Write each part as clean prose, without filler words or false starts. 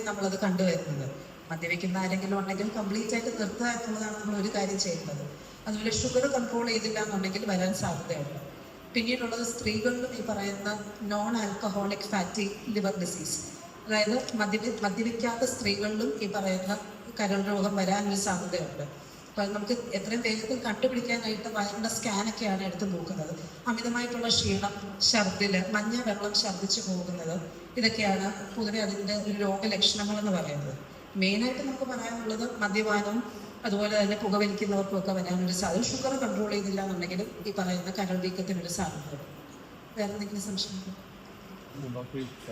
നമ്മളത് കണ്ടുവരുന്നത്. മദ്യപിക്കുന്ന ആരെങ്കിലും ഉണ്ടെങ്കിൽ കംപ്ലീറ്റ് ആയിട്ട് നിർത്തുക എന്നുള്ളതാണ് നമ്മൾ ഒരു കാര്യം ചെയ്യുന്നത്. അതുപോലെ ഷുഗർ കൺട്രോൾ ചെയ്തില്ല എന്നുണ്ടെങ്കിൽ വരാൻ സാധ്യതയുണ്ട്. പിന്നീടുള്ളത് സ്ത്രീകളിലും ഈ പറയുന്ന non alcoholic fatty liver disease, അതായത് മദ്യപിക്കാത്ത സ്ത്രീകളിലും ഈ പറയുന്ന കരൾ രോഗം വരാനൊരു സാധ്യതയുണ്ട്. അപ്പം നമുക്ക് എത്രയും വേഗത്തിൽ കണ്ടുപിടിക്കാനായിട്ട് വയറിൻ്റെ സ്കാനൊക്കെയാണ് എടുത്ത് നോക്കുന്നത്. അമിതമായിട്ടുള്ള ക്ഷീണം, ഛർദില്, മഞ്ഞ വെള്ളം ഛർദ്ദിച്ചു പോകുന്നത്, ഇതൊക്കെയാണ് പൊതുവെ അതിൻ്റെ ഒരു രോഗലക്ഷണങ്ങൾ എന്ന് പറയുന്നത്. മെയിനായിട്ട് നമുക്ക് പറയാനുള്ളത് മദ്യപാനവും അതുപോലെ തന്നെ പുകവലിക്കുന്നവർക്കും ഒക്കെ വരാനൊരു സാധ്യത. ഷുഗർ കൺട്രോൾ ചെയ്തില്ല എന്നുണ്ടെങ്കിലും ഈ പറയുന്ന കരൾ വീക്കത്തിനൊരു സാധ്യത. വേറെ എന്തെങ്കിലും സംശയം?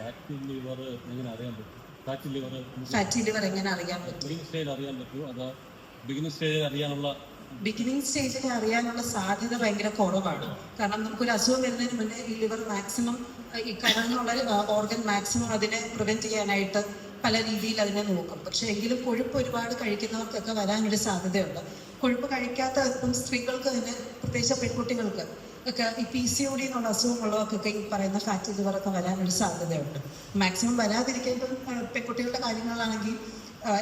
ഫാറ്റി ലിവർ എങ്ങനെ അറിയാൻ പറ്റും? ബിഗിനിങ് സ്റ്റേജിൽ അറിയാനുള്ള സാധ്യത ഭയങ്കര കുറവാണ്. കാരണം നമുക്കൊരു അസുഖം വരുന്നതിന് മുന്നേ ഈ ലിവർ മാക്സിമം, ഈ കരളിനുള്ള ഓർഗൻ മാക്സിമം അതിനെ പ്രിവെന്റ് ചെയ്യാനായിട്ട് പല രീതിയിൽ അതിനെ നോക്കും. പക്ഷെ എങ്കിലും കൊഴുപ്പ് ഒരുപാട് കഴിക്കുന്നവർക്കൊക്കെ വരാനൊരു സാധ്യതയുണ്ട്. കൊഴുപ്പ് കഴിക്കാത്ത ഇപ്പം സ്ത്രീകൾക്ക് തന്നെ, പ്രത്യേകിച്ച് പെൺകുട്ടികൾക്ക് ഒക്കെ ഈ PCOD എന്നുള്ള അസുഖമുള്ളവർക്കൊക്കെ ഈ പറയുന്ന ഫാറ്റി ലിവറൊക്കെ വരാനൊരു സാധ്യതയുണ്ട്. മാക്സിമം വരാതിരിക്കാൻ ഇപ്പം പെൺകുട്ടികളുടെ കാര്യങ്ങളാണെങ്കിൽ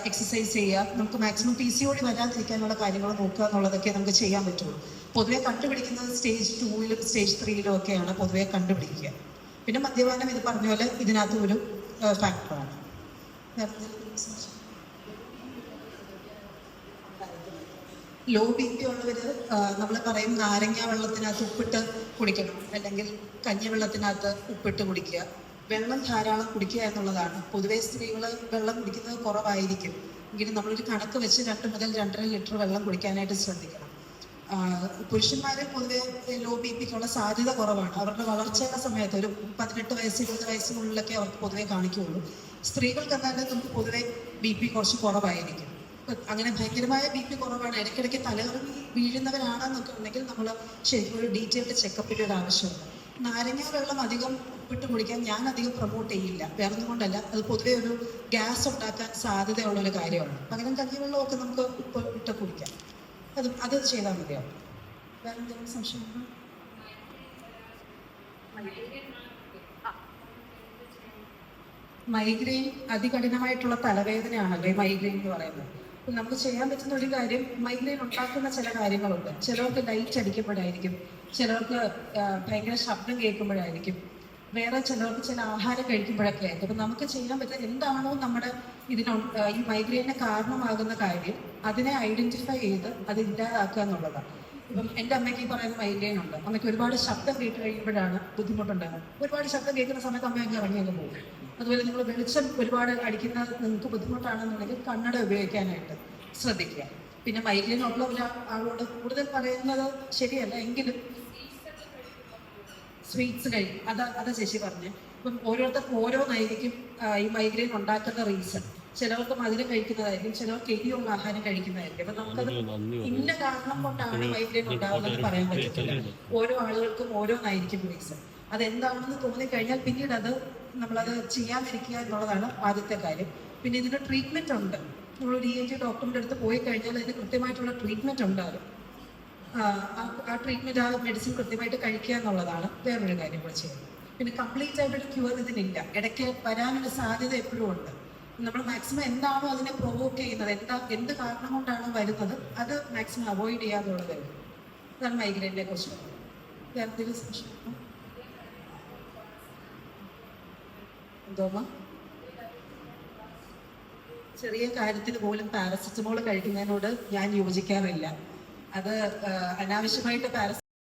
എക്സസൈസ് ചെയ്യുക, നമുക്ക് മാക്സിമം PCOD വരാതിരിക്കാനുള്ള കാര്യങ്ങൾ നോക്കുക എന്നുള്ളതൊക്കെ നമുക്ക് ചെയ്യാൻ പറ്റുള്ളൂ. പൊതുവെ കണ്ടുപിടിക്കുന്നത് സ്റ്റേജ് 2-ലും സ്റ്റേജ് 3-ലും ഒക്കെയാണ് പൊതുവെ കണ്ടുപിടിക്കുക. പിന്നെ മദ്യപാനം ഇത് പറഞ്ഞ പോലെ ഇതിനകത്ത് ഒരു ഫാക്ടറാണ്. ലോ BP ഉള്ളവർ നമ്മൾ പറയും നാരങ്ങ വെള്ളത്തിനകത്ത് ഉപ്പിട്ട് കുടിക്കണം, അല്ലെങ്കിൽ കഞ്ഞിവെള്ളത്തിനകത്ത് ഉപ്പിട്ട് കുടിക്കുക, വെള്ളം ധാരാളം കുടിക്കുക എന്നുള്ളതാണ്. പൊതുവേ സ്ത്രീകൾ വെള്ളം കുടിക്കുന്നത് കുറവായിരിക്കും, എങ്കിലും നമ്മളൊരു കണക്ക് വെച്ച് 2 മുതൽ 2.5 ലിറ്റർ വെള്ളം കുടിക്കാനായിട്ട് ശ്രദ്ധിക്കണം. പുരുഷന്മാരെ പൊതുവെ ലോ BPക്കുള്ള സാധ്യത കുറവാണ്. അവരുടെ വളർച്ചയുടെ സമയത്ത് ഒരു 18 വയസ്സ് 20 വയസ്സിനുള്ളിലൊക്കെ അവർക്ക് പൊതുവെ കാണിക്കുകയുള്ളൂ. സ്ത്രീകൾക്ക് എന്നാലും നമുക്ക് പൊതുവെ BP കുറച്ച് കുറവായിരിക്കും. അങ്ങനെ ഭയങ്കരമായ BP കുറവാണ്, ഇടയ്ക്കിടയ്ക്ക് തലകറങ്ങി വീഴുന്നവരാണെന്നൊക്കെ ഉണ്ടെങ്കിൽ നമ്മൾ ശരിക്കും ഒരു ഡീറ്റെയിൽഡ് ചെക്കപ്പിൻ്റെ ഒരു ആവശ്യമുണ്ട്. നാരങ്ങ വെള്ളം അധികം ഉപ്പിട്ട് കുടിക്കാൻ ഞാൻ അധികം പ്രൊമോട്ട് ചെയ്യില്ല, വേറൊന്നും കൊണ്ടല്ല, അത് പൊതുവെ ഒരു ഗ്യാസ് ഉണ്ടാക്കാൻ സാധ്യതയുള്ളൊരു കാര്യമാണ്. പകരം കഞ്ഞിവെള്ളമൊക്കെ നമുക്ക് ഉപ്പ് ഇട്ട് കുടിക്കാം, അത് ചെയ്താൽ മതിയാവും. വേറെ എന്തെങ്കിലും സംശയമുണ്ടോ? മൈഗ്രെയിൻ അതികഠിനമായിട്ടുള്ള തലവേദനയാണല്ലോ ഈ മൈഗ്രെയിൻ എന്ന് പറയുന്നത്. നമുക്ക് ചെയ്യാൻ പറ്റുന്ന ഒരു കാര്യം, മൈഗ്രെയിൻ ഉണ്ടാക്കുന്ന ചില കാര്യങ്ങളുണ്ട്. ചിലർക്ക് ലൈറ്റ് അടിക്കുമ്പോഴായിരിക്കും, ചിലർക്ക് ഭയങ്കര ശബ്ദം കേൾക്കുമ്പോഴായിരിക്കും, വേറെ ചിലർക്ക് ചില ആഹാരം കഴിക്കുമ്പോഴൊക്കെ ആയിരിക്കും. അപ്പം നമുക്ക് ചെയ്യാൻ പറ്റുന്ന എന്താണോ നമ്മുടെ ഈ മൈഗ്രെയിന് കാരണമാകുന്ന കാര്യം, അതിനെ ഐഡന്റിഫൈ ചെയ്ത് അത് ഇല്ലാതാക്കുക എന്നുള്ളതാണ്. ഇപ്പം എൻ്റെ അമ്മയ്ക്ക് ഈ പറയുന്ന മൈഗ്രെയിൻ ഉണ്ട്. അമ്മയ്ക്ക് ഒരുപാട് ശബ്ദം കേട്ട് കഴിയുമ്പോഴാണ് ബുദ്ധിമുട്ടുണ്ടാകുന്നത്. ഒരുപാട് ശബ്ദം കേൾക്കുന്ന സമയത്ത് അമ്മയൊക്കെ ഇറങ്ങിയൊക്കെ പോകും. അതുപോലെ നിങ്ങൾ വെളിച്ചം ഒരുപാട് അടിക്കുന്ന നിങ്ങൾക്ക് ബുദ്ധിമുട്ടാണെന്നുണ്ടെങ്കിൽ കണ്ണട ഉപയോഗിക്കാനായിട്ട് ശ്രദ്ധിക്കുക. പിന്നെ മൈഗ്രെയിൻ ഉള്ള ഒരാളോട് കൂടുതൽ പറയുന്നത് ശരിയല്ല, എങ്കിലും സ്വീറ്റ്സ് കഴിക്കും. അതാ ചേച്ചി പറഞ്ഞത്. ഇപ്പം ഓരോരുത്തർക്കും ഓരോന്നായിരിക്കും ഈ മൈഗ്രെയിൻ ഉണ്ടാക്കുന്ന റീസൺ. ചിലർക്ക് മധുരം കഴിക്കുന്നതായിരിക്കും, ചിലർക്ക് എരിയുള്ള ആഹാരം കഴിക്കുന്നതായിരിക്കും. അപ്പൊ നമുക്കത് ഇന്ന കാരണം കൊണ്ടാണ് മൈഗ്രെയിൻ ഉണ്ടാകുന്നത് പറയാൻ പറ്റത്തില്ല. ഓരോ ആളുകൾക്കും ഓരോന്നായിരിക്കും റീസൺ. അതെന്താണെന്ന് തോന്നിക്കഴിഞ്ഞാൽ പിന്നീട് നമ്മളത് ചെയ്യാതിരിക്കുക എന്നുള്ളതാണ് ആദ്യത്തെ കാര്യം. പിന്നെ ഇതിന് ട്രീറ്റ്മെന്റ് ഉണ്ട്. നമ്മളൊരു ENT ഡോക്ടറിൻ്റെ അടുത്ത് പോയി കഴിഞ്ഞാൽ അതിന് കൃത്യമായിട്ടുള്ള ട്രീറ്റ്മെന്റ് ഉണ്ടാകും. ആ ട്രീറ്റ്മെന്റ്, ആ മെഡിസിൻ കൃത്യമായിട്ട് കഴിക്കുക എന്നുള്ളതാണ് വേറൊരു കാര്യം കൂടെ ചെയ്യുന്നത്. പിന്നെ കംപ്ലീറ്റ് ആയിട്ടൊരു ക്യൂർ ഇതിനില്ല, ഇടയ്ക്ക് വരാനൊരു സാധ്യത എപ്പോഴും ഉണ്ട്. നമ്മൾ മാക്സിമം എന്താണോ അതിനെ പ്രൊവോക്ക് ചെയ്യുന്നത്, എന്ത് കാരണം കൊണ്ടാണോ വരുന്നത്, അത് മാക്സിമം അവോയ്ഡ് ചെയ്യാന്നുള്ളത്. അതാണ് മൈഗ്രെയിനെ കുറിച്ച്. വേറെ എന്തെങ്കിലും സംശയം? എന്തോമാ? ചെറിയ കാര്യത്തിന് പോലും പാരസെറ്റമോൾ കഴിക്കുന്നതിനോട് ഞാൻ യോജിക്കാറില്ല. അത് അനാവശ്യമായിട്ട്